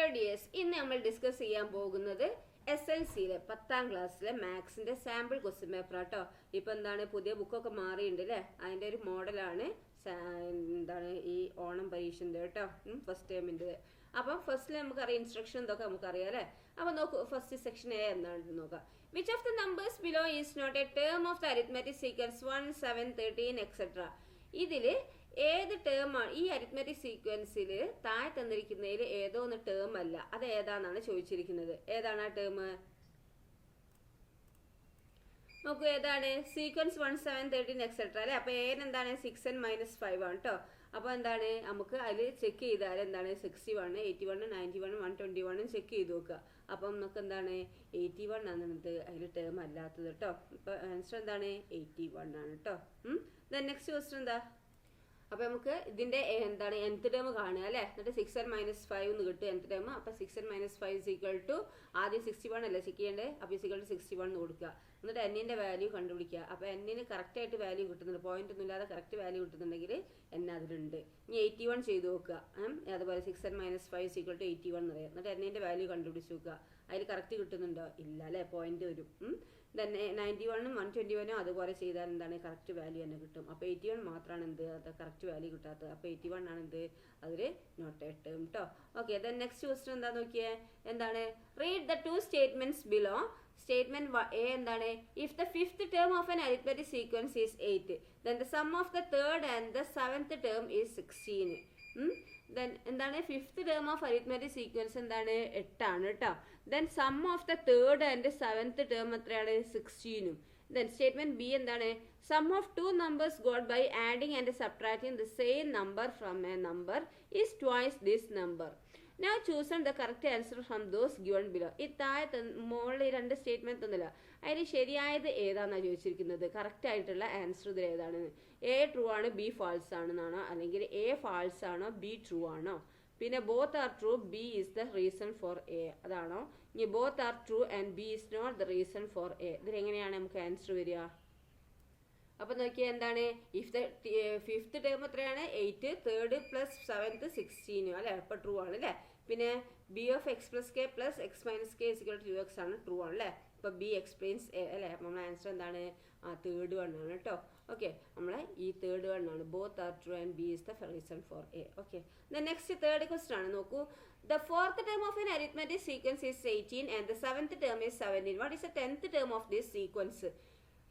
Hello dears, ഇന്ന് നമ്മൾ discuss ചെയ്യാൻ പോകുന്നത് SLCയിലെ 10ാം ക്ലാസ്സിലെ മാത്സിന്റെ സാമ്പിൾ ക്വസ്റ്റ്യൻ പേപ്പർ ആട്ടോ. ഇപ്പൊ എന്താണ് പുതിയ ബുക്കൊക്കെ മാറിയിട്ടുണ്ട് അല്ലേ? അതിന്റെ ഒരു മോഡലാണ് എന്താണ് ഈ ഓണം പരീക്ഷന്റെ കേട്ടോ, ഫസ്റ്റ് ടൈമിൻ്റെ. അപ്പം ഫസ്റ്റിൽ നമുക്കറിയാം ഇൻസ്ട്രക്ഷൻ എന്തൊക്കെ നമുക്കറിയാം അല്ലേ? അപ്പൊ നോക്കൂ, ഫസ്റ്റ് സെക്ഷൻ എ എന്താണെന്ന് നോക്കാം. Which of the numbers below is not a term of the arithmetic sequence 1, 7, 13 etcetera. ഇതില് ഏത് ടേമാണ് ഈ അരിത്മെറ്റിക് സീക്വൻസിൽ താഴെ തന്നിരിക്കുന്നതിൽ ഏതോ ഒന്ന് ടേം അല്ല, അത് ഏതാണെന്നാണ് ചോദിച്ചിരിക്കുന്നത്. ഏതാണ് ആ ടേം? നോക്കൂ, ഏതാണ്? സീക്വൻസ് 1, 7, 13 എക്സെട്ര അല്ലെ? അപ്പൊ എന്താണ് 6n - 5 ആണ് കേട്ടോ. അപ്പൊ എന്താണ് നമുക്ക് അതിൽ ചെക്ക് ചെയ്താൽ എന്താണ് 61, 81, 91, 121 ചെക്ക് ചെയ്ത് നോക്കുക. അപ്പം നമുക്ക് എന്താണ് 81 ആണ് അതിൽ ടേം അല്ലാത്തത് കേട്ടോ. ഇപ്പൊ ആൻസർ എന്താണ് 81 ആണ് കേട്ടോ. നെക്സ്റ്റ് ക്വസ്റ്റ്യൻ എന്താ? അപ്പൊ നമുക്ക് ഇതിന്റെ എന്താണ് nth ടേം കാണുക അല്ലെ? എന്നിട്ട് 6n - 5 എന്ന് കിട്ടും nth ടേം. അപ്പൊ 6n - 5 ആദ്യം 61 അല്ലേ ചെക്ക് ചെയ്യേണ്ടത്? അപ്പൊ 61 എന്ന് കൊടുക്കുക. എന്നിട്ട് എന്നിന്റെ വാല്യൂ കണ്ടുപിടിക്കുക. അപ്പൊ എന്നിന് കറക്റ്റ് ആയിട്ട് വാല്യൂ കിട്ടുന്നുണ്ട്, പോയിന്റ് ഒന്നും ഇല്ലാതെ കറക്റ്റ് വാല്യൂ കിട്ടുന്നുണ്ടെങ്കിൽ n അതിലുണ്ട്. ഇനി 81 ചെയ്ത് നോക്കുക. അതുപോലെ 6n - 5 81 എന്ന് പറയാം. എന്നിട്ട് എന്നിന്റെ വാല്യൂ കണ്ടുപിടിച്ച് നോക്കുക. അതിൽ കറക്റ്റ് കിട്ടുന്നുണ്ടോ? ഇല്ല അല്ലെ, പോയിന്റ് വരും. തന്നെ 91ഉം 121ഉം അതുപോലെ ചെയ്താൽ എന്താണ് കറക്റ്റ് വാല്യൂ തന്നെ കിട്ടും. അപ്പോൾ 81 മാത്രമാണ് എന്ത് കറക്റ്റ് വാല്യൂ കിട്ടാത്തത്. അപ്പോൾ 81 ആണ് എന്ത് അതിൽ നോട്ട് എ ടേം കേട്ടോ. ഓക്കെ, ദെൻ നെക്സ്റ്റ് ക്വസ്റ്റ്യൻ എന്താ നോക്കിയേ? എന്താണ്? Read the 2 statements below. Statement A എന്താണ്? If the 5th term of an arithmetic sequence is 8, then the sum of the 3rd and the 7th term is 16. Then എന്താണ് 5th term of arithmetic sequence എന്താണ് 8 ആണ് കേട്ടോ. Then some of the 3rd and 7th term എത്രയാണ് 16ഉം. Then statement B എന്താണ്? Some of 2 numbers got by adding and subtracting the same number from a number is twice this number. Now choose the correct answer from those given below. ഈ താഴെ മുകളിൽ 2 statement തന്നില്ല, അതിന് ശരിയായത് ഏതാണെന്നാണ് ചോദിച്ചിരിക്കുന്നത്. Correct ആയിട്ടുള്ള answer ഇതിൽ ഏതാണ്? എ ട്രൂ ആണ്, ബി ഫാൾസ് ആണെന്നാണോ, അല്ലെങ്കിൽ എ ഫാൾസ് ആണോ, ബി ട്രൂ ആണോ? പിന്നെ both are true, B is the reason for A അതാണോ? ഇനി both are true and B is not the reason for A. ഇതിലെങ്ങനെയാണ് നമുക്ക് ആൻസർ വരിക? അപ്പൊ നോക്കിയാൽ എന്താണ്? ഇഫ് ദ 5th ടേം എത്രയാണ് 8, 3rd + 7th 16 അല്ലെ? അപ്പൊ ട്രൂ ആണ് അല്ലെ? പിന്നെ B of x + k + x - k = 2x ആണ്, ട്രൂ ആണ് അല്ലെ? അപ്പൊ ബി എക്സ്പ്ലെയിൻസ് എ അല്ലെ? അപ്പൊ നമ്മളെ ആൻസർ എന്താണ്? 3rd one ആണ് കേട്ടോ. ഓക്കെ, നമ്മളെ ഈ 3rd one ആണ്. Both are true and B is the reason for A. Okay, next 3rd question ആണ്. നോക്കൂ, the 4th term of an arithmetic sequence is 18 and the 7th term is 17. What is the 10th term of this sequence?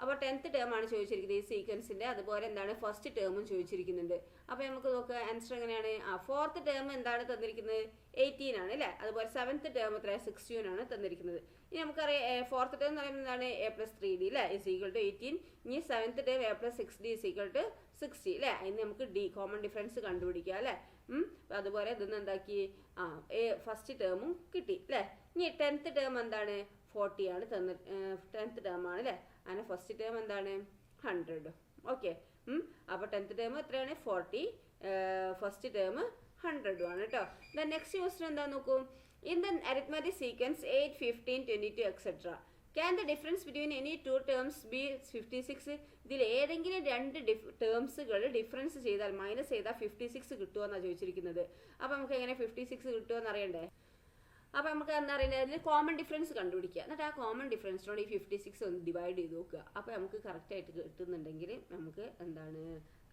അപ്പോൾ 10th term ആണ് ചോദിച്ചിരിക്കുന്നത് ഈ സീക്വൻസിന്റെ. അതുപോലെ എന്താണ് first ടേമും ചോദിച്ചിരിക്കുന്നുണ്ട്. അപ്പോൾ നമുക്ക് നോക്കുക ആൻസർ എങ്ങനെയാണ്? 4th ടേം എന്താണ് തന്നിരിക്കുന്നത് 18 ആണ് അല്ലേ? അതുപോലെ 7th ടേം എത്ര 16 ആണ് തന്നിരിക്കുന്നത്. ഇനി നമുക്കറിയാം 4th ടേം എന്ന് പറയുന്നത് എന്താണ് a + 3d അല്ലേ = 18. ഇനി 7th ടേം a + 6d = 60 അല്ലേ? അതിന് നമുക്ക് d കോമൺ ഡിഫറൻസ് കണ്ടുപിടിക്കുക അല്ലേ? അതുപോലെ ഇതൊന്നും എന്താക്കി ഫസ്റ്റ് ടേമും കിട്ടി അല്ലേ? ഇനി 10th ടേം എന്താണ് 40 ആണ് 10th ടേം ആണ് അല്ലേ? അങ്ങനെ ഫസ്റ്റ് ടേം എന്താണ് 100. ഓക്കെ, അപ്പോൾ 10th ടേം എത്രയാണ് 40, ഫസ്റ്റ് ടേം 100 ആണ് കേട്ടോ. ദെൻ നെക്സ്റ്റ് ക്വസ്റ്റ്യൻ എന്താ നോക്കൂ. In the arithmetic sequence 8, 15, 22 etcetera, can the difference between any 2 terms B 56? ഇതിൽ ഏതെങ്കിലും 2 ടേംസുകൾ ഡിഫറൻസ് ചെയ്താൽ മൈനസ് ചെയ്താൽ 56 കിട്ടുമെന്നാണ് ചോദിച്ചിരിക്കുന്നത്. അപ്പോൾ നമുക്ക് എങ്ങനെ 56 കിട്ടുമെന്ന് അറിയണ്ടേ? അപ്പോൾ നമുക്ക് എന്താ പറയുന്നത്? അതിൽ കോമൺ ഡിഫറൻസ് കണ്ടുപിടിക്കുക. എന്നിട്ട് ആ കോമൺ ഡിഫറൻസിനോട് ഈ 56 ഒന്ന് ഡിവൈഡ് ചെയ്ത് നോക്കുക. അപ്പോൾ നമുക്ക് കറക്റ്റ് ആയിട്ട് കിട്ടുന്നുണ്ടെങ്കിൽ നമുക്ക് എന്താണ്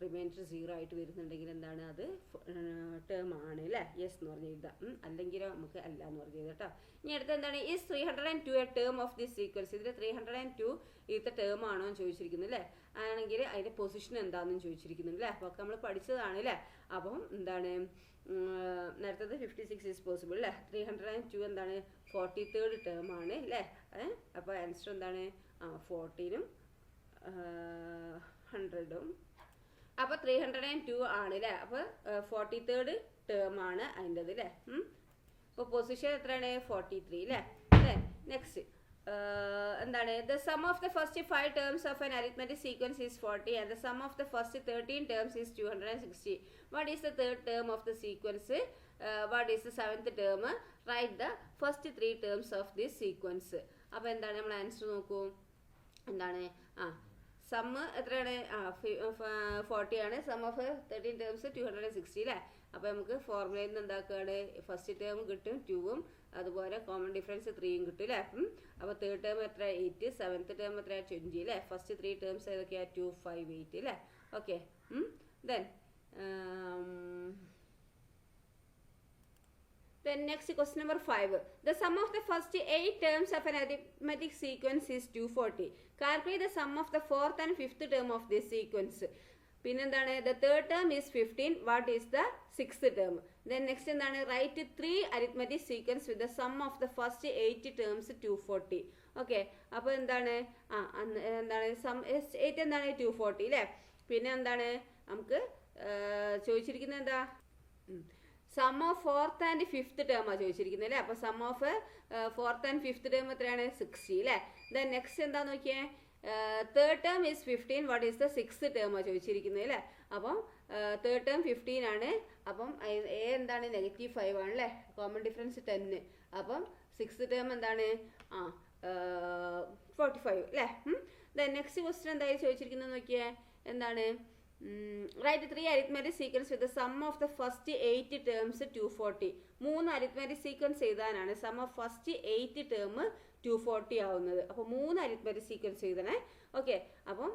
റിമൈൻഡർ 0 ആയിട്ട് വരുന്നുണ്ടെങ്കിൽ എന്താണ് അത് ടേം ആണ് അല്ലേ? യെസ് എന്ന് പറഞ്ഞ് എഴുതാം. അല്ലെങ്കിൽ നമുക്ക് അല്ല എന്ന് പറഞ്ഞ് എഴുതാം കേട്ടോ. ഇനി അടുത്ത് എന്താണ്? Is 302 A term of this sequence? ഇതിൽ 302 ഇതിലത്തെ ടേം ആണോ എന്ന് ചോദിച്ചിരിക്കുന്നത് അല്ലേ? ആണെങ്കിൽ അതിൻ്റെ പൊസിഷൻ എന്താണെന്നും ചോദിച്ചിരിക്കുന്നുണ്ട് അല്ലേ? അപ്പോൾ നമ്മൾ പഠിച്ചതാണ് അല്ലേ? അപ്പം എന്താണ് നേരത്തെ 56 ഈസ് പോസിബിൾ അല്ലേ? 302 എന്താണ് 43rd ടേം ആണ് അല്ലേ? അപ്പോൾ ആൻസർ എന്താണ് 14ഉം 100ഉം. അപ്പോൾ 302 ആണ് അല്ലേ? അപ്പോൾ 43rd ടേം ആണ് അതിൻ്റെത് അല്ലേ? അപ്പോൾ പൊസിഷൻ എത്രയാണ് 43 അല്ലേ? നെക്സ്റ്റ് എന്താണ്? the sum of the first 5 terms of an arithmetic sequence is 40 and the sum of the first 13 terms is 260. What is the 3rd term of the sequence? What is the 7th term? Write the first 3 terms of this sequence. അപ്പോൾ എന്താണ് നമ്മൾ answer നോക്കൂ. എന്താണ് some എത്രയാണ് 40 ആണ്. Some of 13 terms 260 അല്ലേ? അപ്പോൾ നമുക്ക് ഫോർമുലയിൽ നിന്ന് എന്താക്കുകയാണ് ഫസ്റ്റ് ടേം കിട്ടും 2ഉം അതുപോലെ കോമൺ ഡിഫറൻസ് 3യും കിട്ടും അല്ലേ. അപ്പോൾ തേർഡ് ടേം എത്ര 8, സെവൻത്ത് ടേം എത്ര 20 അല്ലേ. ഫസ്റ്റ് 3 ടേംസ് ഏതൊക്കെയാണ് 2, 5, 8 അല്ലേ. Okay. Then Then next question number 5. The sum of the first 8 terms of an arithmetic sequence is 240. Calculate the sum of the fourth and fifth term of this sequence. പിന്നെന്താണ് the third term is 15. What is the sixth term? Then next എന്താണ് write 3 arithmetic sequence with the sum of the first 8 terms 240. Okay. അപ്പോൾ എന്താണ് എന്താണ് some 8 എന്താണ് 240 അല്ലേ. പിന്നെ എന്താണ് നമുക്ക് ചോദിച്ചിരിക്കുന്നത് എന്താ sum of fourth and fifth ടേമാണ് ചോദിച്ചിരിക്കുന്നത് അല്ലേ. അപ്പോൾ sum of fourth and fifth term എത്രയാണ് 60 അല്ലേ. ദെൻ നെക്സ്റ്റ് എന്താ നോക്കിയേ third term is 15. What is the sixth ടേമാണ് ചോദിച്ചിരിക്കുന്നത് അല്ലേ. അപ്പം തേർഡ് ടേം 15 ആണ്. അപ്പം എ എന്താണ് -5 ആണല്ലേ. Common difference 10. അപ്പം സിക്സ്ത് ടേം എന്താണ് 45 അല്ലേ. ദെൻ നെക്സ്റ്റ് ക്വസ്റ്റ്യൻ എന്തായാലും ചോദിച്ചിരിക്കുന്നത് നോക്കിയേ എന്താണ് write 3 arithmetic sequence with the sum of the first 8 terms 240. 3 arithmetic sequence എഴുതാനാണ് സം ഓഫ് ഫസ്റ്റ് 8 ടേം 240 ആവുന്നത്. അപ്പോൾ 3 arithmetic sequence എഴുതണേ. ഓക്കെ. അപ്പം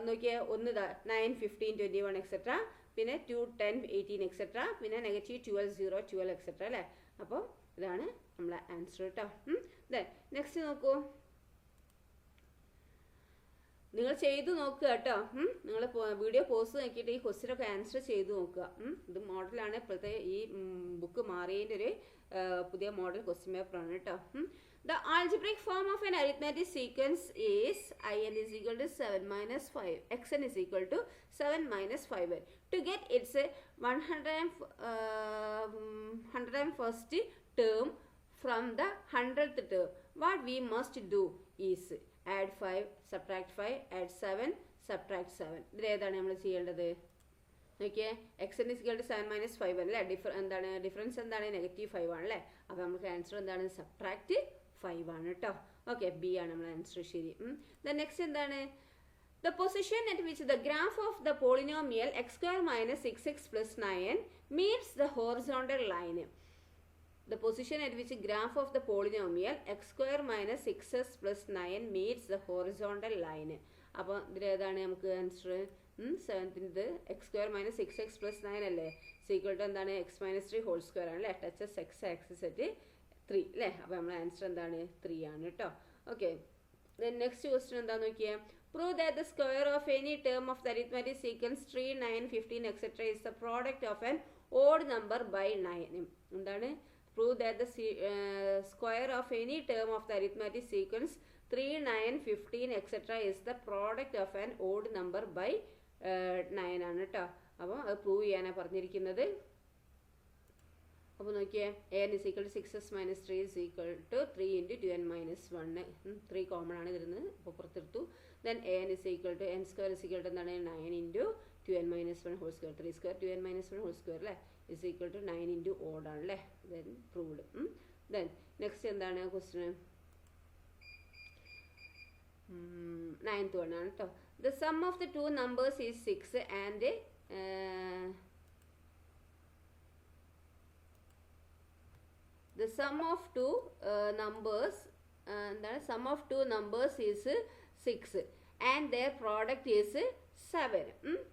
നോക്കിയാൽ ഒന്ന് 9, 15, 21 എക്സെട്ര, പിന്നെ 2, 10, 18 എക്സെട്ര, പിന്നെ -12, 0, 12 എക്സെട്ര അല്ലേ. അപ്പോൾ ഇതാണ് നമ്മളെ ആൻസർ കേട്ടോ. ദെൻ നെക്സ്റ്റ് നോക്കൂ. നിങ്ങൾ ചെയ്തു നോക്കുക കേട്ടോ. നിങ്ങൾ വീഡിയോ പോസ്റ്റ് നോക്കിയിട്ട് ഈ ക്വസ്റ്റ്യനൊക്കെ ആൻസർ ചെയ്തു നോക്കുക. ഇത് മോഡലാണ് ഇപ്പോഴത്തെ ഈ ബുക്ക് മാറിയതിൻ്റെ ഒരു പുതിയ മോഡൽ ക്വസ്റ്റ്യൻ പേപ്പറാണ് കേട്ടോ. The algebraic form of an arithmetic sequence is in is equal to 7 minus 5, xn is equal to 7 minus 5. To get its 101st term from the 100th term, what we must do is add 5, subtract 5, add 7, subtract 7. ഇതിൽ ഏതാണ് നമ്മൾ ചെയ്യേണ്ടത് നോക്കിയേ. X n is equal to 7 minus 5 അല്ലേ. എന്താണ് difference എന്താണ് -5 ആണല്ലേ. അപ്പോൾ നമുക്ക് ആൻസർ എന്താണ് സബ്ട്രാക്ട് 5 ആണ് കേട്ടോ. ഓക്കെ. ബി ആണ് നമ്മുടെ ആൻസർ. ശരി. ദെൻ നെക്സ്റ്റ് എന്താണ് the position at which the graph of the polynomial x square minus 6x plus 9 meets the horizontal line. The position at which graph of the polynomial x square minus 6x plus 9 meets the horizontal line. അപ്പോൾ ഇതിൽ ഏതാണ് നമുക്ക് answer 7th X square minus 6x plus 9 അല്ലേ. Equal to എന്താണ് x minus 3 whole square ആണല്ലേ. Touches X axis at 3 അല്ലേ. അപ്പോൾ നമ്മുടെ ആൻസർ എന്താണ് 3 ആണ് കേട്ടോ. ഓക്കെ. ദെൻ നെക്സ്റ്റ് ക്വസ്റ്റ്യൻ എന്താ നോക്കിയാൽ prove that the square of any term of the arithmetic sequence 3, 9, 15 etc. is the product of an odd number by 9. എന്താണ് prove that the square of any term of the arithmetic sequence 3, 9, 15 etc. is the product of an odd number by 9 ആണ് കേട്ടോ. അപ്പോൾ അത് prove ചെയ്യാനാണ് പറഞ്ഞിരിക്കുന്നത്. അപ്പോൾ നോക്കിയേ n is equal to 6s minus 3 is equal to 3 into 2n minus 1. 3 common ആണ് വരുന്നത്. അപ്പോൾ പുറത്തെടുത്തു. Then n is equal to n square is equal to എന്താണ് 9 into 2n minus 1 whole square. 3 square 2n minus 1 whole square അല്ലേ is equal to 9 into odd ആണല്ലേ. Then proved. Then next എന്താണ് question 9th one ആണ് കേട്ടോ. The sum of the two numbers is 6 and the sum of two numbers എന്താണ് sum of two numbers is 6 and their product is 7.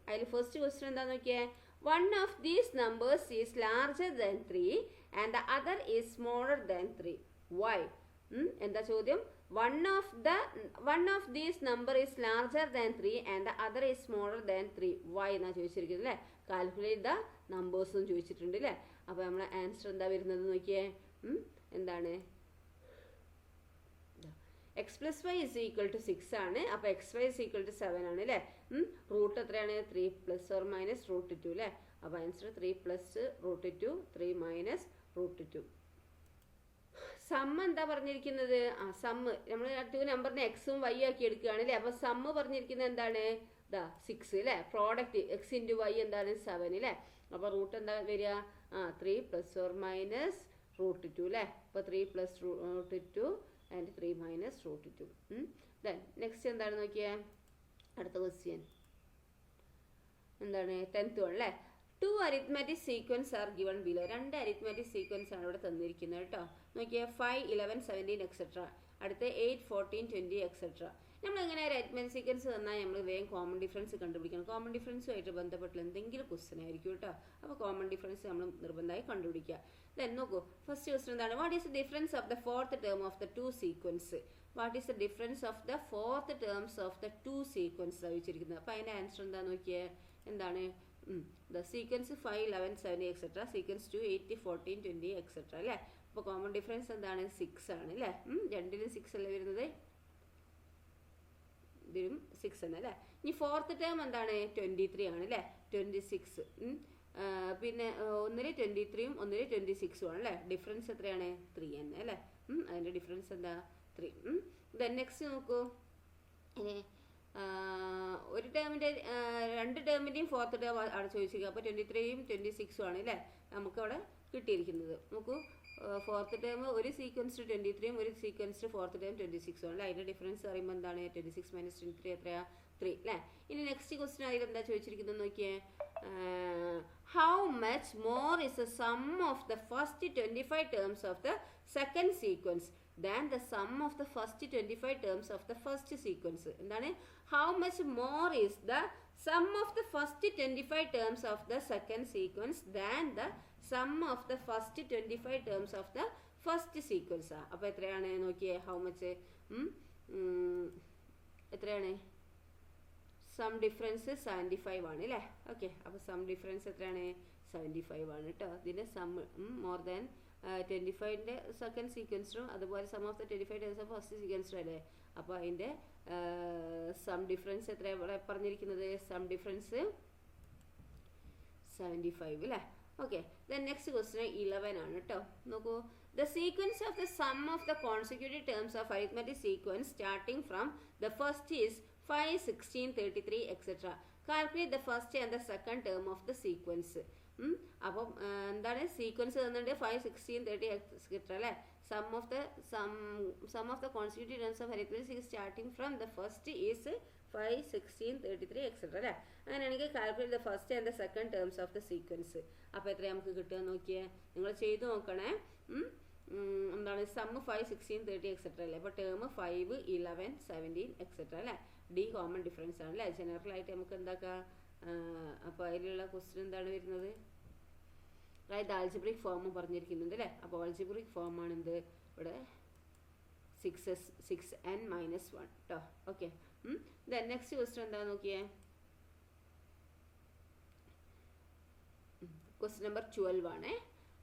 അതിൽ first question എന്താ നോക്കിയേ one of these numbers is larger than 3 and the other is smaller than 3. Why? എന്താ ചോദ്യം one of these number is larger than 3 and the other is smaller than 3. Why എന്നാ ചോദിച്ചിരിക്കുന്നത് അല്ലേ. Calculate the നമ്പേഴ്സും ചോദിച്ചിട്ടുണ്ട് അല്ലേ. അപ്പോൾ നമ്മളെ ആൻസർ എന്താ വരുന്നത് നോക്കിയേ എന്താണ് x plus y is equal to 6 ആണ്. അപ്പോൾ xy is equal to 7 ആണ് അല്ലേ. റൂട്ട് എത്രയാണ് 3 plus or minus root 2 അല്ലേ. അപ്പോൾ answer 3 plus root 2 3 minus root 2. Sum എന്താ പറഞ്ഞിരിക്കുന്നത് സമ്മ് നമ്മൾ 2 നമ്പറിനെ എക്സും വൈ ആക്കി എടുക്കുകയാണ് അല്ലേ. അപ്പോൾ സമ്മ് പറഞ്ഞിരിക്കുന്നത് എന്താണ് 6 അല്ലേ. പ്രോഡക്റ്റ് എക്സ് ഇൻറ്റു വൈ എന്താണ് 7 അല്ലേ. അപ്പോൾ റൂട്ട് എന്താ വരിക 3 plus or minus root 2 അല്ലേ. അപ്പോൾ 3 plus root 2 and 3 minus root 2. Then next എന്താണ് നോക്കിയേ അടുത്ത ക്വസ്റ്റ്യൻ എന്താണ് 10th one അല്ലേ. Two arithmetic sequence are given below. 2 arithmetic sequence ആണ് ഇവിടെ തന്നിരിക്കുന്നത് കേട്ടോ. നോക്കിയാൽ 5, 11, 17 എക്സെട്ര. അടുത്ത് 8, 14, 20 എക്സെട്ര. നമ്മൾ എങ്ങനെ ഒരു അരിത്മാറ്റിക് സീക്വൻസ് തന്നാൽ നമ്മൾ വേഗം കോമൺ ഡിഫറൻസ് കണ്ടുപിടിക്കണം. കോമൺ ഡിഫറൻസുമായിട്ട് ബന്ധപ്പെട്ടുള്ള എന്തെങ്കിലും ക്വസ്റ്റൻ ആയിരിക്കും കേട്ടോ. അപ്പോൾ കോമൺ ഡിഫറൻസ് നമ്മൾ നിർബന്ധമായി കണ്ടുപിടിക്കുക. ദെൻ നോക്കൂ, ഫസ്റ്റ് ക്വസ്റ്റൻ എന്താണ്? What is the difference of the fourth term of the 2 sequence? What is the difference of the fourth terms of the 2 sequence ചോദിച്ചിരിക്കുന്നത്. അപ്പോൾ അതിൻ്റെ ആൻസർ എന്താ നോക്കിയേ? എന്താണ്? The sequence 5, 11, 17 etcetera. Sequence 2, 8, 14, 20 etcetera അല്ലേ. അപ്പോൾ കോമൺ ഡിഫറൻസ് എന്താണ്? 6 ആണ് അല്ലേ. രണ്ടിലും 6 അല്ലേ വരുന്നത്? ഇതിലും 6 ആണ് അല്ലേ. ഇനി ഫോർത്ത് ടേം എന്താണ്? 23 ആണ് അല്ലേ. 26. പിന്നെ ഒന്നിൽ 23ഉം ഒന്നിൽ 26ഉം ആണ് അല്ലേ. ഡിഫറൻസ് എത്രയാണ്? 3 തന്നെ അല്ലേ. അതിൻ്റെ ഡിഫറൻസ് എന്താ? 3. ദെൻ നെക്സ്റ്റ് നോക്കൂ, ഒരു ടേമിൻ്റെ 2 ടേമിൻ്റെയും ഫോർത്ത് ടേം ആണ് ചോദിച്ചിരിക്കുക. അപ്പോൾ 23ഉം 26ഉം ആണ് അല്ലേ നമുക്കവിടെ കിട്ടിയിരിക്കുന്നത്. നോക്കൂ, ഫോർത്ത് ടേം ഒരു സീക്വൻസ് 23ഉം ഒരു സീക്വൻസ് ഫോർത്ത് ടേം 26ഉം ആണ്. അതിൻ്റെ ഡിഫറൻസ് പറയുമ്പോൾ എന്താണ്? 26 - 23 എത്രയാ? 3 അല്ലേ. ഇനി നെക്സ്റ്റ് ക്വസ്റ്റ്യൻ അതിൽ എന്താ ചോദിച്ചിരിക്കുന്നത് നോക്കിയേ. How much more is the sum of the first 25 terms of the second sequence than the sum of the first 25 terms of the first sequence? എന്താണ്? How much more is the sum of the first 25 terms of the second sequence than the sum of the first 25 terms of the first sequence? അപ്പോൾ എത്രയാണ് നോക്കിയേ? How much എത്രയാണ്? Some difference 75 ആണ് അല്ലേ. Okay, അപ്പോൾ some difference എത്രയാണ്? 75 ആണ് കേട്ടോ. ഇതിൻ്റെ സം മോർ ദാൻ 25ൻ്റെ സെക്കൻഡ് സീക്വൻസും അതുപോലെ sum of the 25 terms of first സീക്വൻസും അല്ലേ. അപ്പോൾ അതിൻ്റെ സം ഡിഫറൻസ് എത്ര ഇവിടെ പറഞ്ഞിരിക്കുന്നത്? സം ഡിഫറൻസ് 75 അല്ലേ. ഓക്കെ, ദെൻ നെക്സ്റ്റ് ക്വസ്റ്റ്യൻ 11 ആണ് കേട്ടോ. നോക്കൂ, the sequence of the sum of the consecutive terms of arithmetic sequence starting from the first is 5, 16, 33 etcetera. Calculate the first and the second term of the sequence. അപ്പം എന്താണ്? Sequence തന്നിട്ട് 5, 16, 30 etcetera അല്ലേ. Sum of the consecutive terms of arithmetic starting from the first is 5, 16, 33 etcetera അല്ലേ. അങ്ങനെയാണെങ്കിൽ calculate the first and the second terms of the sequence. അപ്പോൾ എത്ര നമുക്ക് കിട്ടുക നോക്കിയേ? നിങ്ങൾ ചെയ്ത് നോക്കണേ. എന്താണ്? സം 5, 16, 30 എക്സെട്ര അല്ലേ. അപ്പോൾ ടേം 5, 11, 17 എക്സെട്ര അല്ലേ. ഡി കോമൺ ഡിഫറൻസ് ആണ് അല്ലേ. ജനറലായിട്ട് നമുക്ക് എന്താക്കാം? അപ്പോൾ അതിലുള്ള ക്വസ്റ്റ്യൻ എന്താണ് വരുന്നത്? അതായത് ആൾജിബ്രിക് ഫോം പറഞ്ഞിരിക്കുന്നുണ്ട് അല്ലേ. അപ്പോൾ ആൾജിബ്രിക് ഫോമാണ് എന്ത് ഇവിടെ? 6n - 1 കേട്ടോ. ഓക്കെ, ദെൻ നെക്സ്റ്റ് ക്വസ്റ്റ്യൻ എന്താ നോക്കിയേ? ക്വസ്റ്റ്യൻ നമ്പർ 12 ആണ്.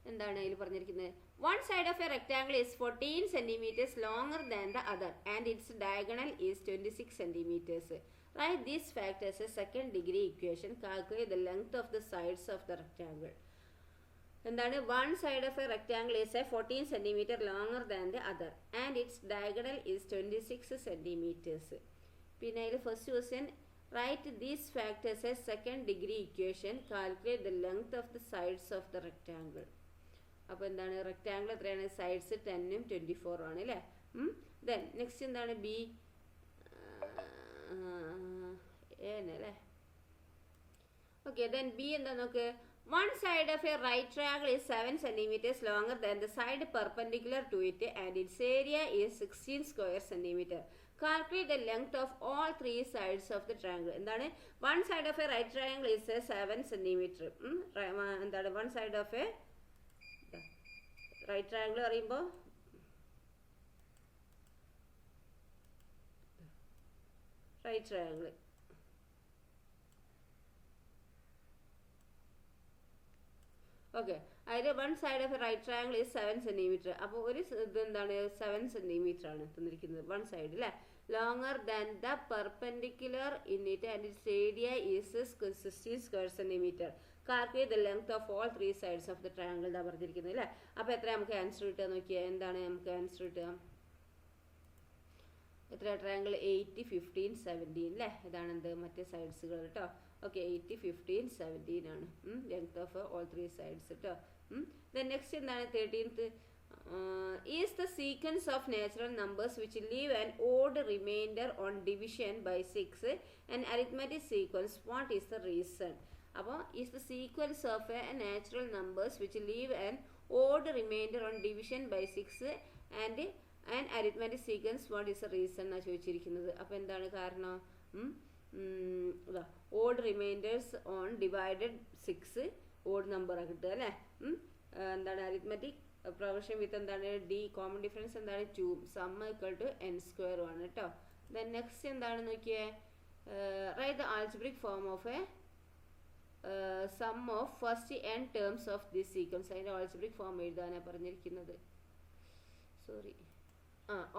എന്താണ് അതിൽ പറഞ്ഞിരിക്കുന്നത്? One side of a rectangle is 14 centimetres longer than the other and its diagonal is 26 centimetres. Write these facts as a second degree equation. Calculate the length of the sides of the rectangle. എന്താണ്? One side of a rectangle is 14 centimetre longer than the other and its diagonal is 26 centimetres. പിന്നെ അതിൽ first question, write these fact as a second degree equation. Calculate the length of the sides of the rectangle. അപ്പോൾ എന്താണ്? Rectangle എത്രയാണ്? Sides 10ഉം 24ഉം ആണ് അല്ലേ. Then next എന്താണ്? ബി അല്ലേ. ഓക്കെ, ദെൻ ബി എന്താ നോക്ക്? One side of a right triangle is 7 centimetres longer than the side perpendicular to it and its area is 16 square centimetre. Calculate the length of all 3 sides of the triangle. എന്താണ്? One side of a right triangle is 7 centimetre. എന്താണ്? One side of a right triangle പറയുമ്പോൾ right triangle okay, അതിൽ one side of a right triangle is 7 centimetre. അപ്പോൾ ഒരു ഇത് എന്താണ്? 7 centimetre ആണ് തന്നിരിക്കുന്നത് വൺ സൈഡ് അല്ലേ. Longer than the perpendicular in it and its area is 16 square centimetre. Calculate the length of all 3 sides of the triangle ഇതാ പറഞ്ഞിരിക്കുന്നത് അല്ലേ. അപ്പോൾ എത്ര നമുക്ക് ആൻസർ കിട്ടുക നോക്കിയാൽ? എന്താണ് നമുക്ക് ആൻസർ കിട്ടുക? എത്ര? ട്രയാങ്കിൾ 8, 15, 17 അല്ലേ. ഇതാണ് എന്ത്? മറ്റേ സൈഡ്സുകൾ കേട്ടോ. ഓക്കെ, 8, 15, 17 ആണ് ലെങ്ത് ഓഫ് ഓൾ 3 സൈഡ്സ് കേട്ടോ. ദെൻ നെക്സ്റ്റ് എന്താണ്? 13th, is the sequence of natural numbers which leave an odd remainder on division by 6 and arithmetic sequence. What is the reason? അപ്പോൾ is the sequence of a natural numbers which leave an odd remainder on division by 6 and and arithmetic sequence what is a reason എന്നാണ് ചോദിച്ചിരിക്കുന്നത്. അപ്പോൾ എന്താണ് കാരണം? Odd remainders on divided 6 odd നമ്പറാണ് കിട്ടുക അല്ലേ. എന്താണ് അരിത്മാറ്റിക് പ്രൊഗ്രഷൻ വിത്ത് എന്താണ് ഡി കോമൺ ഡിഫറൻസ് എന്താണ് 2 sum equal to n square ആണ് കേട്ടോ. ദെൻ നെക്സ്റ്റ് എന്താണ് നോക്കിയേ, write the algebraic form of a sum of first n terms of this sequence. അതിൻ്റെ ആൾജിബ്രിക് ഫോം എഴുതാനാണ് പറഞ്ഞിരിക്കുന്നത്. സോറി,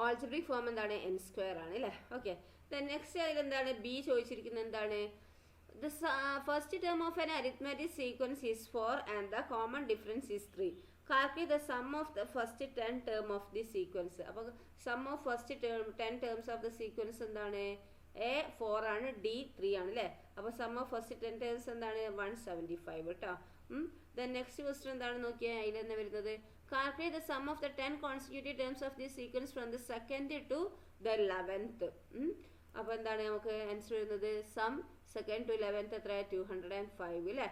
ആൾജിബ്രിക് ഫോം എന്താണ് n സ്ക്വയർ ആണ് അല്ലേ. ഓക്കെ, ദെൻ നെക്സ്റ്റ് അതിലെന്താണ് ബി ചോദിച്ചിരിക്കുന്നത് എന്താണ്, the first term of an arithmetic sequence is 4 and the common difference is 3. Calculate the sum of the first 10 term of the sequence. അപ്പോൾ sum of first 10 terms of the sequence എന്താണ്, A 4 ആണ്, D 3 ആണ് അല്ലേ. അപ്പോൾ sum of first 10 terms എന്താണ് 175 കേട്ടോ. Then next question എന്താണ് നോക്കിയാൽ അതിലെന്താ വരുന്നത്, calculate the sum of the 10 consecutive terms of this sequence from the second to the 11th. അപ്പോൾ എന്താണ് നമുക്ക് ആൻസർ വരുന്നത്, സം സെക്കൻഡ് ടു 11th എത്ര 205 അല്ലേ.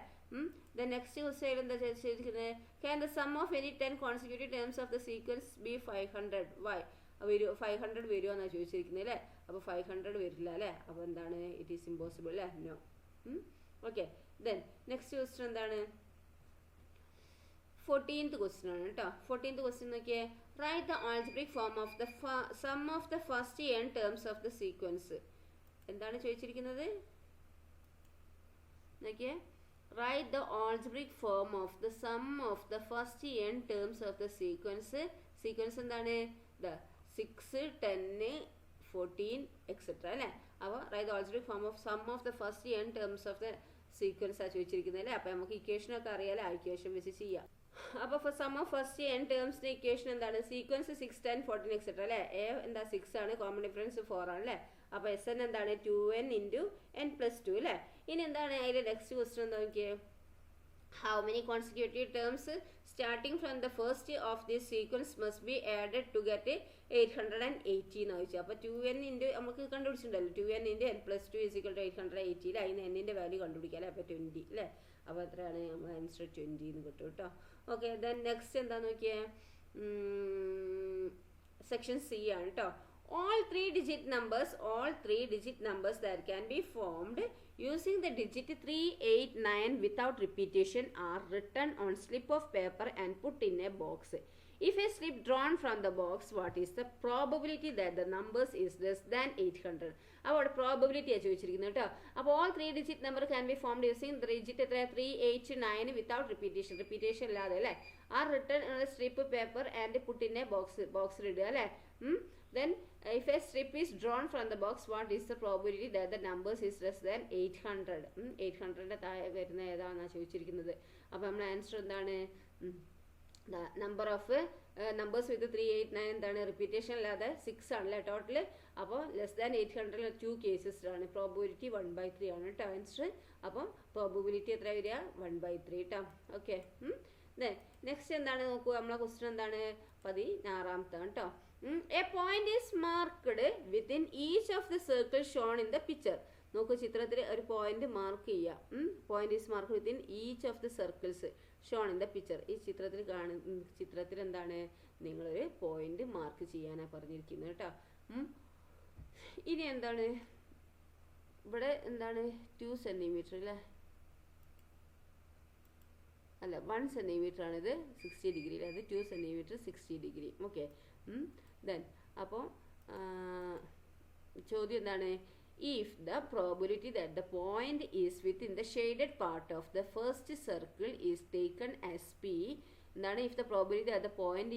ദെൻ നെക്സ്റ്റ് ക്വസ്റ്റ്യൻ എന്താ ചോദിച്ചിരിക്കുന്നത്, can the sum of any 10 consecutive terms of the sequence be 500 why 500 വരുമോ എന്നാണ് ചോദിച്ചിരിക്കുന്നത് അല്ലേ. അപ്പോൾ 500 വരില്ല അല്ലേ. അപ്പോൾ എന്താണ് ഇറ്റ് ഈസ് ഇമ്പോസിബിൾ അല്ലേ, no. Okay, then next question എന്താണ് 14th ക്വസ്റ്റ്യൻ ആണ് കേട്ടോ. 14th ക്വസ്റ്റ്യൻ നോക്കിയേ, write the algebraic form of the sum of the first n terms of the sequence. എന്താണ് ചോദിച്ചിരിക്കുന്നത് നോക്കിയേ, write the algebraic form of the sum of the first n terms of the sequence. Sequence എന്താണ് 6 10 14 etcetera അല്ലേ. അപ്പോൾ write the algebraic form of sum of the first n terms of the sequence ആണ് ചോദിച്ചിരിക്കുന്നത് അല്ലേ. അപ്പോൾ നമുക്ക് ഇക്വേഷനൊക്കെ അറിയാലോ, ആ ഇക്വേഷൻ വെച്ച് ചെയ്യാം. അപ്പോൾ for sum of first n ടേംസിന്റെ ഇക്വേഷൻ എന്താണ്, സീക്വൻസ് 6 10 14 എക്സെട്ര അല്ലേ. എ എന്താ 6 ആണ്, കോമൺ ഡിഫറൻസ് 4 ആണ് അല്ലേ. അപ്പോൾ എസ് എൻ എന്താണ് 2n ഇൻറ്റു n+2 അല്ലേ. ഇനി എന്താണ് അതിൻ്റെ നെക്സ്റ്റ് ക്വസ്റ്റ്യൻ നോക്കിയേ, how many consecutive terms starting from the first of this sequence must be added to get 880 എന്ന് ചോദിച്ചു. അപ്പോൾ 2n ഇൻറ്റു നമുക്ക് കണ്ടുപിടിച്ചിട്ടുണ്ടല്ലോ, 2n into n+2 equal to 880 അതിന് എന്നിൻ്റെ വാല്യൂ കണ്ടുപിടിക്കാം അല്ലേ. അപ്പോൾ 20 അല്ലേ. അപ്പോൾ എത്രയാണ് നമ്മൾ ആൻസർ 20 എന്ന് കിട്ടും കേട്ടോ. ഓക്കെ, ദെൻ നെക്സ്റ്റ് എന്താ നോക്കിയേ, സെക്ഷൻ സി ആണ് കേട്ടോ. all three digit numbers that can be formed using the digit 389 without repetition are written on slip of paper and put in a box. If a slip drawn from the box, what is the probability that the numbers is less than 800? About probability ചോദിച്ചിരിക്കുന്നത് കേട്ടോ. അപ്പോൾ all three digit number can be formed using the digit 389 without repetition ഇല്ലാതെ അല്ലേ. are written on a strip of paper and put in a box ഇടുക അല്ലേ. Then if a strip is drawn from the box, what is the probability that the numbers is less than 800? 800 താഴെ വരുന്ന ഏതാണെന്നാണ് ചോദിച്ചിരിക്കുന്നത്. അപ്പോൾ നമ്മുടെ answer എന്താണ്, number of numbers വിത്ത് 389 എന്താണ് repetition ഇല്ലാതെ 6 ആണല്ലേ ടോട്ടൽ. അപ്പോൾ ലെസ് ദാൻ 800 2 കേസസ് ആണ്, പ്രോബിലിറ്റി 1/3 ആണ് കേട്ടോ ആൻസർ. അപ്പോൾ പ്രോബിലിറ്റി എത്ര വരിക 1/3 കേട്ടോ. ഓക്കെ, നെക്സ്റ്റ് എന്താണ് നോക്കൂ, നമ്മളെ ക്വസ്റ്റ്യൻ എന്താണ് 16ാമത്തെ കേട്ടോ. A point is marked within each of the circles shown in the picture. നോക്കൂ, ചിത്രത്തിൽ ഒരു പോയിന്റ് മാർക്ക് ചെയ്യാം. Point is mark within each of the circles shown in the picture. ഈ ചിത്രത്തിൽ എന്താണ് നിങ്ങളൊരു പോയിന്റ് മാർക്ക് ചെയ്യാനാണ് പറഞ്ഞിരിക്കുന്നത് കേട്ടോ. ഇനി എന്താണ് ഇവിടെ എന്താണ് 2 സെന്റിമീറ്റർ അല്ലേ, അല്ല 1 സെന്റിമീറ്റർ ആണിത് 60 ഡിഗ്രി, അത് 2 സെന്റിമീറ്റർ 60 ഡിഗ്രി. ഓക്കെ, ദെൻ അപ്പോൾ ചോദ്യം എന്താണ്, if the probability that the point is within the shaded part of the first circle is taken as P, എന്താണ് if the probability that the point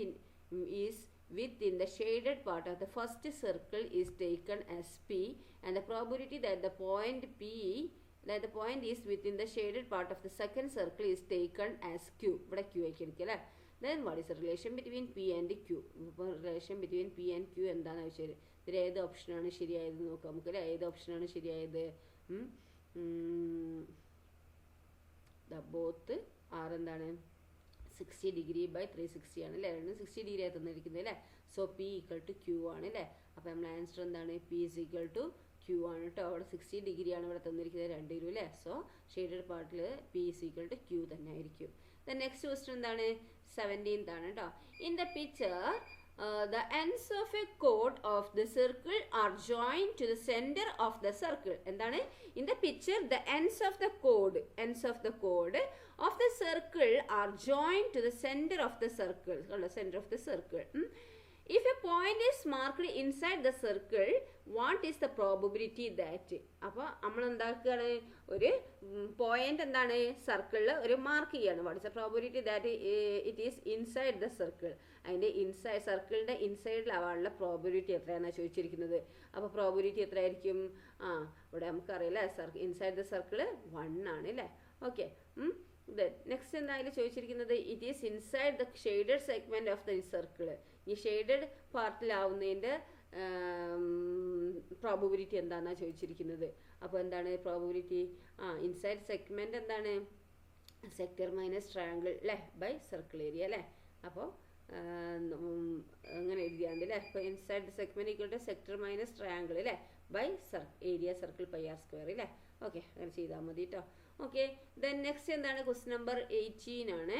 is within the shaded part of the first circle is taken as P and the probability that the point is within the shaded part of the second circle is taken as Q. ഇവിടെ Q ആക്കി എടുക്കുക അല്ലേ. Then what is the relation between P and Q? ഇപ്പോൾ relation between P and Q എന്താണെന്ന് വെച്ചാൽ ഇതിൽ ഏത് ഓപ്ഷനാണ് ശരിയായത് നോക്കാം നമുക്ക് അല്ലേ. ഏത് ഓപ്ഷനാണ് ശരിയായത്, ബോത്ത് ആർ എന്താണ് 60 ഡിഗ്രി ബൈ 360 ആണ് അല്ലേ, 60 ഡിഗ്രി ആയി തന്നിരിക്കുന്നത് അല്ലേ. So P equal to Q ആണ് അല്ലേ. അപ്പോൾ നമ്മുടെ ആൻസർ എന്താണ്, P is equal to Q Q ആണ് കേട്ടോ. അവിടെ 60 ഡിഗ്രിയാണ് ഇവിടെ തന്നിരിക്കുന്നത് രണ്ടിലും അല്ലേ. സോ ഷെയ്ഡഡ് പാർട്ടിൽ P is equal to Q തന്നെ ആയിരിക്കും. ദ നെക്സ്റ്റ് ക്വസ്റ്റ്യൻ എന്താണ്? 17th ആണ് കേട്ടോ. In the picture the ends of a chord of the circle are joined to the center of the circle. എന്താണ്? In the picture the ends of the chord of the circle are joined to the center of the circle. Center of the circle. If a point is marked inside the circle, what is the probability that? അപ്പോൾ നമ്മൾ എന്താക്കുകയാണ്? ഒരു point എന്താണ്? സർക്കിളിൽ ഒരു mark ചെയ്യാണ്. What is the probability that it is inside the circle? അതിൻ്റെ inside സർക്കിളിൻ്റെ ഇൻസൈഡിലാവാനുള്ള probability എത്രയാണെന്നാണ് ചോദിച്ചിരിക്കുന്നത്. അപ്പോൾ പ്രോബിലിറ്റി എത്രയായിരിക്കും? ഇവിടെ നമുക്കറിയില്ല. ഇൻസൈഡ് ദ സർക്കിൾ 1 ആണ് അല്ലേ. ഓക്കെ. നെക്സ്റ്റ് എന്തായാലും ചോദിച്ചിരിക്കുന്നത് it is inside the shaded segment of the circle. ഈ ഷെയ്ഡഡ് പാർട്ടിലാവുന്നതിൻ്റെ പ്രോബിലിറ്റി എന്താണെന്നാണ് ചോദിച്ചിരിക്കുന്നത്. അപ്പോൾ എന്താണ് പ്രോബിലിറ്റി? ഇൻസൈഡ് സെഗ്മെന്റ് എന്താണ്? സെക്ടർ മൈനസ് ട്രയാങ്കിൾ അല്ലേ ബൈ സർക്കിൾ ഏരിയ അല്ലേ. അപ്പോൾ അങ്ങനെ എഴുതിയാണ്ട് അല്ലേ. അപ്പോൾ inside the segment equal to sector minus triangle അല്ലേ by area circle pi r square അല്ലേ. ഓക്കെ, അങ്ങനെ ചെയ്താൽ മതി കേട്ടോ. ഓക്കെ, ദെൻ നെക്സ്റ്റ് എന്താണ്? ക്വസ്റ്റ്യൻ നമ്പർ 18 ആണ്.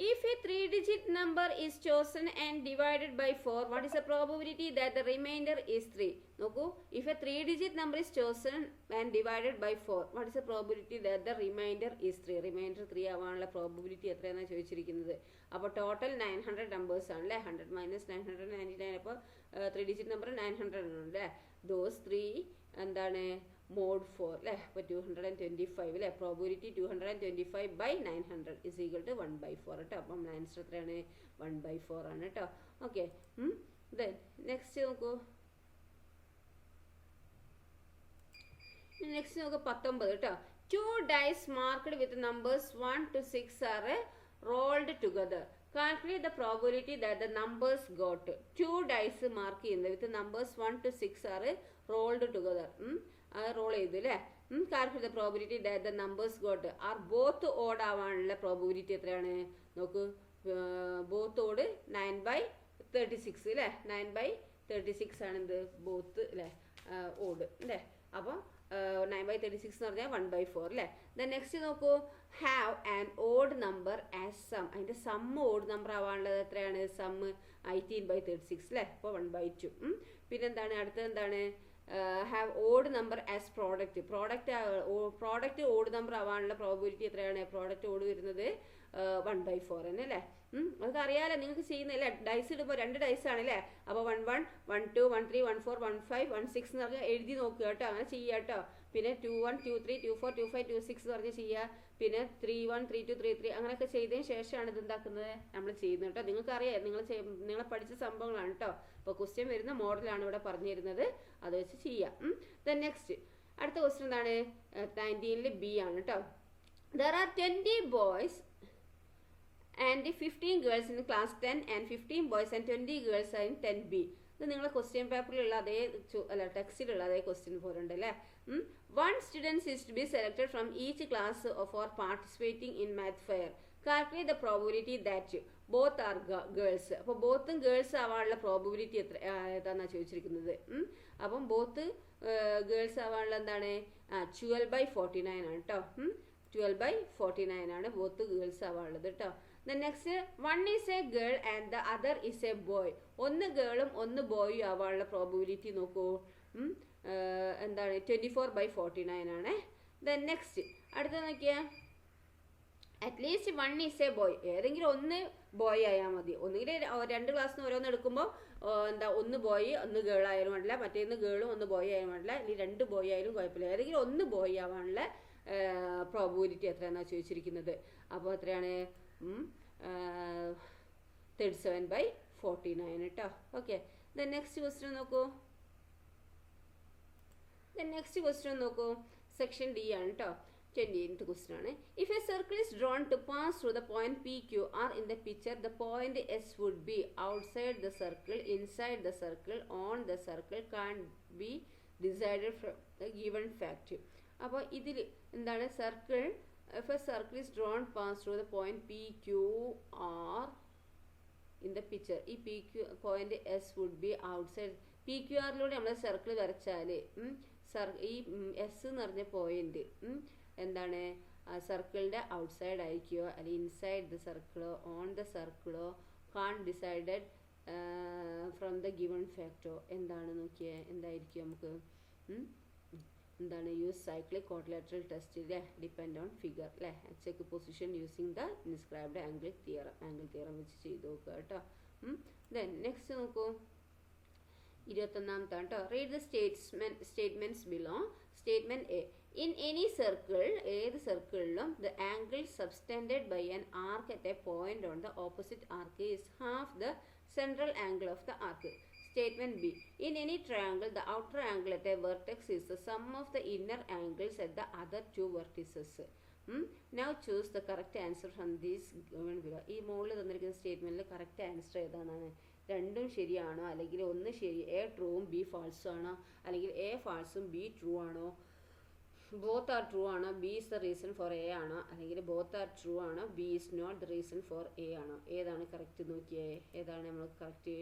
If a 3-digit number is chosen and divided by 4, what is the probability that the remainder is 3? നോക്കൂ, if a 3-digit number is chosen and divided by 4, what is the probability that the remainder is 3? Remainder 3 ആവാനുള്ള probability എത്രയാണെന്നാണ് ചോദിച്ചിരിക്കുന്നത്. അപ്പോൾ total 900 numbers ആണ് അല്ലേ. 100 minus 999. അപ്പോൾ 3-digit number 900 ആണ് അല്ലേ. Those 3 എന്താണ്? മോഡ് 4 അല്ലേ. അപ്പോൾ 225 അല്ലേ. Probability 225 by 900 is equal to 1/4 കേട്ടോ. അപ്പം ആൻസർ എത്രയാണ്? 1/4 ആണ് കേട്ടോ. ഓക്കെ, ദെൻ നെക്സ്റ്റ് നോക്കൂ. നെക്സ്റ്റ് നോക്കൂ 19 കേട്ടോ. 2 dice marked with numbers 1 to 6 are rolled together. Calculate the probability that the numbers got. 2 dice mark ചെയ്യുന്നത് with numbers 1 to 6 are rolled together. Roll ചെയ്തു അല്ലേ. Calculate the probability that the numbers got are both odd ആവാനുള്ള probability എത്രയാണ്? നോക്കൂ, both odd 9/36 അല്ലേ. 9/36 ആണ് എന്ത്? Both അല്ലേ ഓഡ് അല്ലേ. അപ്പോൾ 9/36 എന്ന് പറഞ്ഞാൽ 1/4 അല്ലേ. ദെൻ നെക്സ്റ്റ് നോക്കൂ, have an odd number as sum. അതിൻ്റെ സമ്മ് ഓഡ് നമ്പർ ആവാനുള്ളത് എത്രയാണ്? സമ്മ് 18/36 അല്ലേ. അപ്പോൾ 1/2. പിന്നെന്താണ് അടുത്തത്? എന്താണ്? Have odd number as product. Product odd number ആവാനുള്ള പ്രോബിലിറ്റി എത്രയാണ്? പ്രോഡക്റ്റ് ഓഡ് വരുന്നത് 1/4 തന്നെ അല്ലേ. അതൊക്കെ അറിയാലോ, നിങ്ങൾക്ക് ചെയ്യുന്നില്ലേ. ഡൈസ് ഇടുമ്പോൾ 2 ഡൈസ് ആണല്ലേ. അപ്പോൾ 1 1 1 2 1 3 1 4 1 5 1 6 എന്ന് പറഞ്ഞാൽ എഴുതി നോക്കുക കേട്ടോ. അങ്ങനെ ചെയ്യുക കേട്ടോ. പിന്നെ 2 1 2 3 2 4 2 5 2 6 എന്ന് പറഞ്ഞ് ചെയ്യുക. പിന്നെ 3 1 3 2 3 3 അങ്ങനെയൊക്കെ ചെയ്തതിന് ശേഷമാണ് ഇത് എന്താക്കുന്നത് നമ്മൾ ചെയ്യുന്നത് കേട്ടോ. നിങ്ങൾക്കറിയാം, നിങ്ങളെ പഠിച്ച സംഭവങ്ങളാണ് കേട്ടോ. അപ്പോൾ ക്വസ്റ്റ്യൻ വരുന്ന മോഡലാണ് ഇവിടെ പറഞ്ഞു തരുന്നത്. അത് വെച്ച് ചെയ്യാം. ദെൻ നെക്സ്റ്റ് അടുത്ത ക്വസ്റ്റ്യൻ എന്താണ്? 19ൽ ബി ആണ് കേട്ടോ. There are 20 boys and 15 girls in class 10 and 15 boys and 20 girls are in 10B. ഇത് നിങ്ങളെ ക്വസ്റ്റ്യൻ പേപ്പറിലുള്ള അതേ ടെക്സ്റ്റിലുള്ള അതേ ക്വസ്റ്റ്യൻ പോലെ ഉണ്ട് അല്ലേ. 1 student is to be selected from each class for participating in math fair. Calculate the probability that both are girls. അപ്പോൾ ബോത്തും girls ആവാനുള്ള probability ഏതാണെന്നാണ് ചോദിച്ചിരിക്കുന്നത്. അപ്പം ബോത്ത് ഗേൾസ് ആവാനുള്ള എന്താണ്? 12/49 ആണ് കേട്ടോ. 12/49 ആണ് ബോത്ത് ഗേൾസ് ആവാനുള്ളത് കേട്ടോ. Next 1 is A girl and the other is A boy. ഒന്ന് ഗേളും ഒന്ന് ബോയും ആവാനുള്ള പ്രോബിലിറ്റി നോക്കൂ. എന്താണ്? 24/49 ആണ്. ദെൻ നെക്സ്റ്റ് അടുത്ത നോക്കിയാൽ അറ്റ്ലീസ്റ്റ് 1 ഈസ് എ ബോയ്. ഏതെങ്കിലും ഒന്ന് ബോയ് ആയാൽ മതി. ഒന്നുകിൽ 2 ക്ലാസ്സിന് ഓരോന്ന് എടുക്കുമ്പോൾ ഒന്ന് ബോയ് ഒന്ന് ഗേൾ ആയാലും വേണ്ടില്ല, മറ്റേന്ന് ഗേളും ഒന്ന് ബോയ് ആയാലും വേണ്ടില്ല, അല്ലെങ്കിൽ 2 ബോയ് ആയാലും കുഴപ്പമില്ല. ഏതെങ്കിലും ഒന്ന് ബോയ് ആവാനുള്ള പ്രോബിലിറ്റി എത്രയാണെന്നാണ് ചോദിച്ചിരിക്കുന്നത്. അപ്പോൾ എത്രയാണ്? 37/49 കേട്ടോ. ഓക്കെ, ദെൻ നെക്സ്റ്റ് ക്വസ്റ്റ്യൻ നോക്കൂ. സെക്ഷൻ ഡി ആണ് കേട്ടോ. 20th question ആണ്. If a circle is drawn to pass through the point PQR in the picture, the point S would be outside the circle, inside the circle, on the circle, can be decided from the given fact. അപ്പോൾ ഇതിൽ എന്താണ്? Circle, if a circle is drawn pass through the point PQR in the picture ഈ P Q point S would be outside. P Q ആറിലൂടെ നമ്മൾ circle വരച്ചാൽ ഈ S എന്ന് പറഞ്ഞ പോയിന്റ് എന്താണ് സർക്കിളിൻ്റെ ഔട്ട്സൈഡ് ആയിരിക്കുമോ അല്ലെങ്കിൽ ഇൻസൈഡ് ദ സർക്കിളോ ഓൺ ദ സർക്കിളോ can decided from the given factor എന്താണ് നോക്കിയേ എന്തായിരിക്കും നമുക്ക് എന്താണ് യൂസ് സൈക്ലിക് ക്വാഡ്രിലാറ്ററൽ ടെസ്റ്റ് അല്ലേ ഡിപ്പെൻഡ് ഓൺ ഫിഗർ അല്ലേ check position using the inscribed angle theorem വെച്ച് ചെയ്ത് നോക്കുക കേട്ടോ. ദെൻ നെക്സ്റ്റ് നോക്കൂ 21ാമത്തെ കേട്ടോ. Read the statements below. Statement A. In any circle ഏത് സർക്കിളിലും the angle subtended by an arc at a point on the opposite arc is half the central angle of the arc. Statement B. In any triangle, the outer angle at a vertex is the sum of the inner angles at the other two vertices. Now choose the correct answer from these given below. ഈ മുകളിൽ തന്നിരിക്കുന്ന സ്റ്റേറ്റ്മെന്റിൽ correct answer ഏതാണെന്നാണ്. രണ്ടും ശരിയാണോ അല്ലെങ്കിൽ ഒന്ന് ശരി A ട്രൂവും B ഫാൾസും ആണോ അല്ലെങ്കിൽ എ ഫാൾസും ബി ട്രൂ ആണോ ബോത്ത് ആർ ട്രൂ ആണോ B is the reason for A ആണോ അല്ലെങ്കിൽ ബോത്ത് ആർ ട്രൂ ആണോ B is not the reason for A ആണോ ഏതാണ് കറക്റ്റ് നോക്കിയേ ഏതാണ് നമ്മൾ കറക്റ്റ്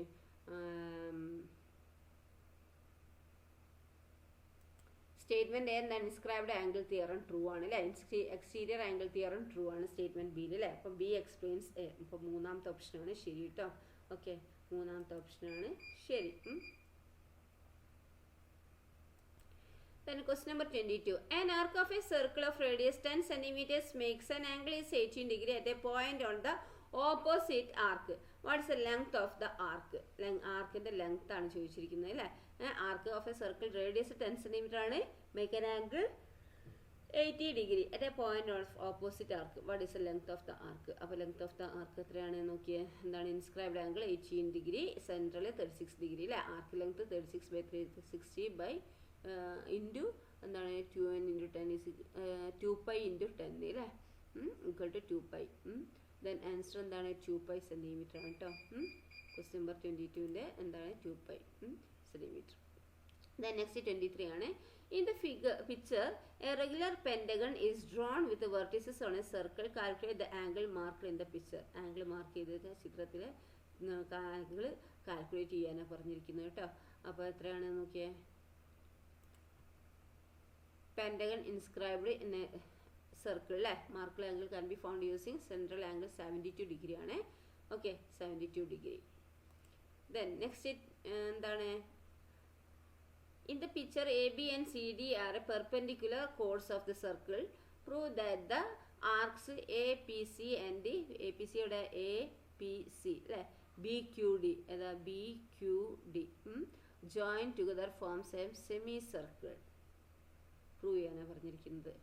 സ്റ്റേറ്റ്മെന്റ് എ എന്താണ് ഇൻസ്ക്രൈബ്ഡ് ആംഗിൾ തിയറം ട്രൂ ആണ് അല്ലേ എക്സ്റ്റീരിയർ ആംഗിൾ തിയറം ട്രൂ ആണ് സ്റ്റേറ്റ്മെന്റ് ബിയിൽ അല്ലേ അപ്പം ബി എക്സ്പ്ലെയിൻസ് എ അപ്പം മൂന്നാമത്തെ ഓപ്ഷനാണ് ശരി കേട്ടോ ഓക്കെ മൂന്നാമത്തെ ഓപ്ഷനാണ് ശരി. Then question number 22. An arc of a circle of radius 10 centimeters makes an angle is 18 degree at a point on the opposite arc. What is the length of the arc? ആർക്കിന്റെ length ആണ് ചോദിച്ചിരിക്കുന്നത് അല്ലേ. Arc of a circle radius 10 centimetre ആണ്. Make an angle 80 degree at a point of opposite arc. What is the length of the arc? അപ്പോൾ length of the arc എത്രയാണ് നോക്കിയേ എന്താണ് inscribed angle 18 degree central 36 degree അല്ലേ. Arc length 36/360 by into എന്താണ് 2n × 10 2π × 10 അല്ലേ equal to 2π. Then answer എന്താണ് 2π centimetre ആണ് കേട്ടോ. ക്വസ്റ്റ്യൻ നമ്പർ 22ൻ്റെ എന്താണ് 2π സെൻറ്റിമീറ്റർ. ദെൻ നെക്സ്റ്റ് 23 ആണ്. In the picture A regular pentagon is drawn with vertices on A circle. Calculate the angle mark in the picture. Angle mark ചെയ്ത് ചിത്രത്തിൽ angle calculate ചെയ്യാനാണ് പറഞ്ഞിരിക്കുന്നത് കേട്ടോ. അപ്പോൾ എത്രയാണ് നോക്കിയേ Pentagon inscribed in a circle അല്ലേ Markle angle can be found using central angle 72 degree ആണ് ഓക്കെ 72 degree. Then next എന്താണ് in the picture AB and CD are a perpendicular chords of the circle. Prove that the arcs APC and APC യുടെ APC അല്ലേ BQD ഏതാ BQD join together forms a semicircle. Prove ചെയ്യാനാണ് പറഞ്ഞിരിക്കുന്നത്.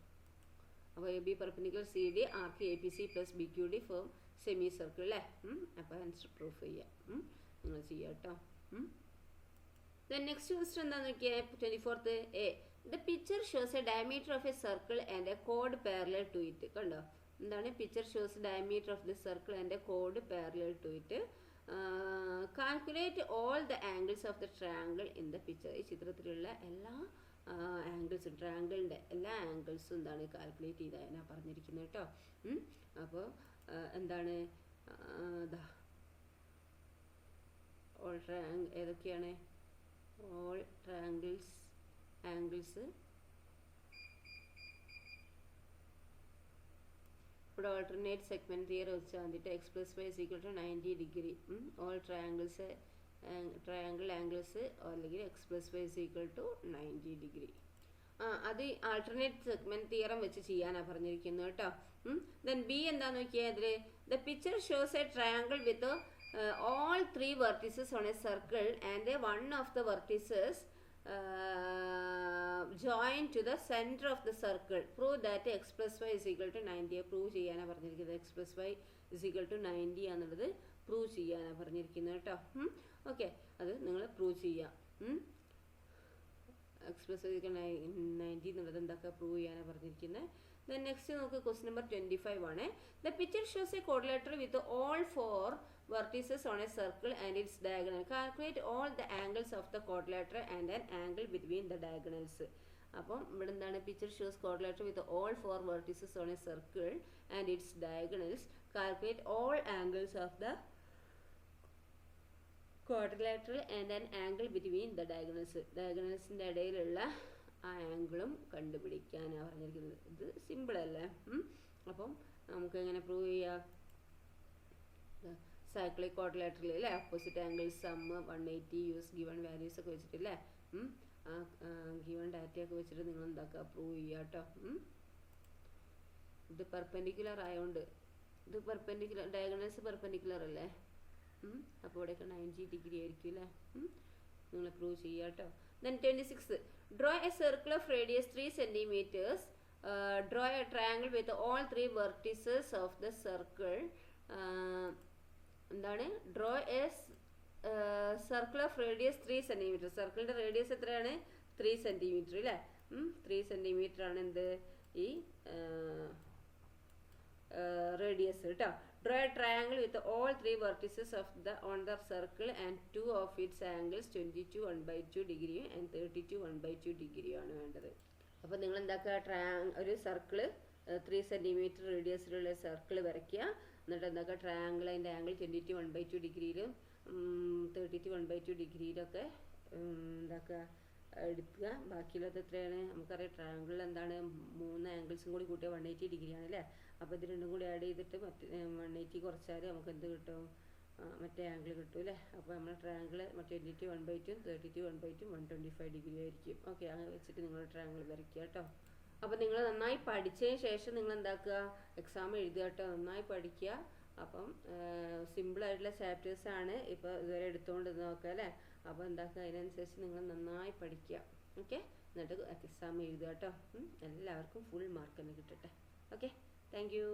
അപ്പോൾ A B perpendicular C D arc A P C plus B Q D form semi circle അല്ലേ. അപ്പോൾ answer proof ചെയ്യാം നിങ്ങൾ ചെയ്യാം കേട്ടോ. ദെൻ നെക്സ്റ്റ് ക്വസ്റ്റ്യൻ എന്താണെന്ന് നോക്കിയാൽ 24th a. The picture shows a diameter of a circle and a കോഡ് parallel to it. കണ്ടോ എന്താണ് picture shows diameter of the circle and a കോഡ് parallel to it. Calculate all the angles of the triangle in the picture. ഈ ചിത്രത്തിലുള്ള എല്ലാ ആംഗിൾസും ട്രയാങ്കിളിൻ്റെ എല്ലാ ആംഗിൾസും എന്താണ് calculate ചെയ്താൽ പറഞ്ഞിരിക്കുന്നത് കേട്ടോ. അപ്പോൾ എന്താണ് ഓൾ ഏതൊക്കെയാണ് ഓൾ ആംഗിൾസ് ഇവിടെ ഓൾട്ടർനേറ്റ് സെഗ്മെൻറ്റ് തിയറി വെച്ചാൽ വന്നിട്ട് x + y = 90 degree. All triangle angles അല്ലെങ്കിൽ x + y = 90 ഡിഗ്രി. അത് ആൾട്ടർനേറ്റ് സെഗ്മെൻറ്റ് തിയറം വെച്ച് ചെയ്യാനാണ് പറഞ്ഞിരിക്കുന്നത് കേട്ടോ. ദെൻ ബി എന്താന്ന് നോക്കിയാൽ അതിൽ the picture shows A triangle with all 3 vertices on a circle and one of the vertices join to the center of the circle. Prove that x + y = 90. Prove ചെയ്യാനാണ് പറഞ്ഞിരിക്കുന്നത്. x + y = 90 എന്നുള്ളത് prove ചെയ്യാനാണ് പറഞ്ഞിരിക്കുന്നത് കേട്ടോ. Okay അത് നിങ്ങൾ prove ചെയ്യാം. x + y = 90 എന്നുള്ളത് എന്താക്കുക പ്രൂവ് ചെയ്യാനാണ് പറഞ്ഞിരിക്കുന്നത്. ദെൻ നെക്സ്റ്റ് നമുക്ക് ക്വസ്റ്റ്യൻ നമ്പർ 25 ആണ്. The picture shows A quadrilateral with all 4 vertices on a circle and its diagonal. Calculate all the angles of the quadrilateral and an angle between the diagonals. അപ്പം ഇവിടെ എന്താണ് picture shows quadrilateral with all 4 vertices on a circle and its diagonals. Calculate all angles of the quadrilateral and an angle between the diagonals. ഡയഗണൽസിൻ്റെ ഇടയിലുള്ള ആ ആംഗിളും കണ്ടുപിടിക്കാനാണ് പറഞ്ഞിരിക്കുന്നത്. ഇത് simple അല്ലേ? അപ്പം നമുക്ക് എങ്ങനെ പ്രൂവ് ചെയ്യാം? സൈക്ലിക് ക്വാഡ്രിലാറ്ററൽ അല്ലേ, opposite angle sum 180 use given values ഒക്കെ വെച്ചിട്ടില്ലേ, ഗിവൺ ഡാറ്റയൊക്കെ വെച്ചിട്ട് നിങ്ങൾ എന്താക്കുക, പ്രൂവ് ചെയ്യുക കേട്ടോ. ഇത് പെർപെൻഡിക്കുലർ ആയതുകൊണ്ട്, ഇത് പെർപെൻഡിക്കുലർ, ഡയഗണൽസ് പെർപെൻഡിക്കുലർ അല്ലേ, അപ്പോൾ ഇവിടെയൊക്കെ 90 ഡിഗ്രി ആയിരിക്കും അല്ലേ. നിങ്ങൾ പ്രൂവ് ചെയ്യുക കേട്ടോ. Then 26, draw a circle of radius 3 centimeters. Draw a triangle with all 3 vertices of the circle. എന്താണ്? Draw a circle of radius 3 centimeter. സർക്കിളിൻ്റെ റേഡിയസ് എത്രയാണ്? 3 centimeter അല്ലേ. 3 centimeter ആണ് എന്ത്, ഈ റേഡിയസ് കേട്ടോ. Draw A triangle with all 3 vertices on the circle and 2 of its angles 22 1/2 ഡിഗ്രിയും and 32 1/2 ഡിഗ്രിയും ആണ് വേണ്ടത്. അപ്പോൾ നിങ്ങൾ എന്താക്കുക, ഒരു സർക്കിള് 3 centimeter റേഡിയസിലുള്ള സർക്കിൾ വരയ്ക്കുക. എന്നിട്ട് എന്താക്കുക, ട്രയാങ്കിൾ അതിൻ്റെ ആംഗിൾ 22 1/2 ഡിഗ്രിയിലും 32 1/2 ഡിഗ്രിയിലൊക്കെ എന്താക്കുക, എടുക്കുക. ബാക്കിയുള്ളത് എത്രയാണ് നമുക്കറിയാം. ട്രയാങ്കിളിൽ എന്താണ്, 3 ആംഗിൾസും കൂടി കൂട്ടിയാൽ 180 ഡിഗ്രിയാണ് അല്ലേ. അപ്പോൾ ഇത് രണ്ടും കൂടി ആഡ് ചെയ്തിട്ട് മറ്റേ 180 കുറച്ചാൽ നമുക്ക് എന്ത് കിട്ടും, മറ്റേ ആംഗിൾ കിട്ടും അല്ലേ. അപ്പോൾ നമ്മുടെ ട്രയാങ്കിൾ 22 1/2 32 1/2 125 ഡിഗ്രി ആയിരിക്കും. ഓക്കെ, അങ്ങനെ വെച്ചിട്ട് നിങ്ങൾ ട്രയാങ്കിൾ വരയ്ക്കുക കേട്ടോ. അപ്പോൾ നിങ്ങൾ നന്നായി പഠിച്ചതിന് ശേഷം നിങ്ങൾ എന്താക്കുക, എക്സാം എഴുതുക കേട്ടോ. നന്നായി പഠിക്കുക. അപ്പം സിമ്പിളായിട്ടുള്ള ചാപ്റ്റേഴ്സാണ് ഇപ്പോൾ ഇതുവരെ എടുത്തുകൊണ്ട് നോക്കുക അല്ലേ. അപ്പോൾ എന്താക്കുക, അതിനനുസരിച്ച് നിങ്ങൾ നന്നായി പഠിക്കുക. ഓക്കെ, എന്നിട്ട് എക്സാം എഴുതുക കേട്ടോ. എല്ലാവർക്കും ഫുൾ മാർക്ക് തന്നെ കിട്ടട്ടെ. Okay, thank you.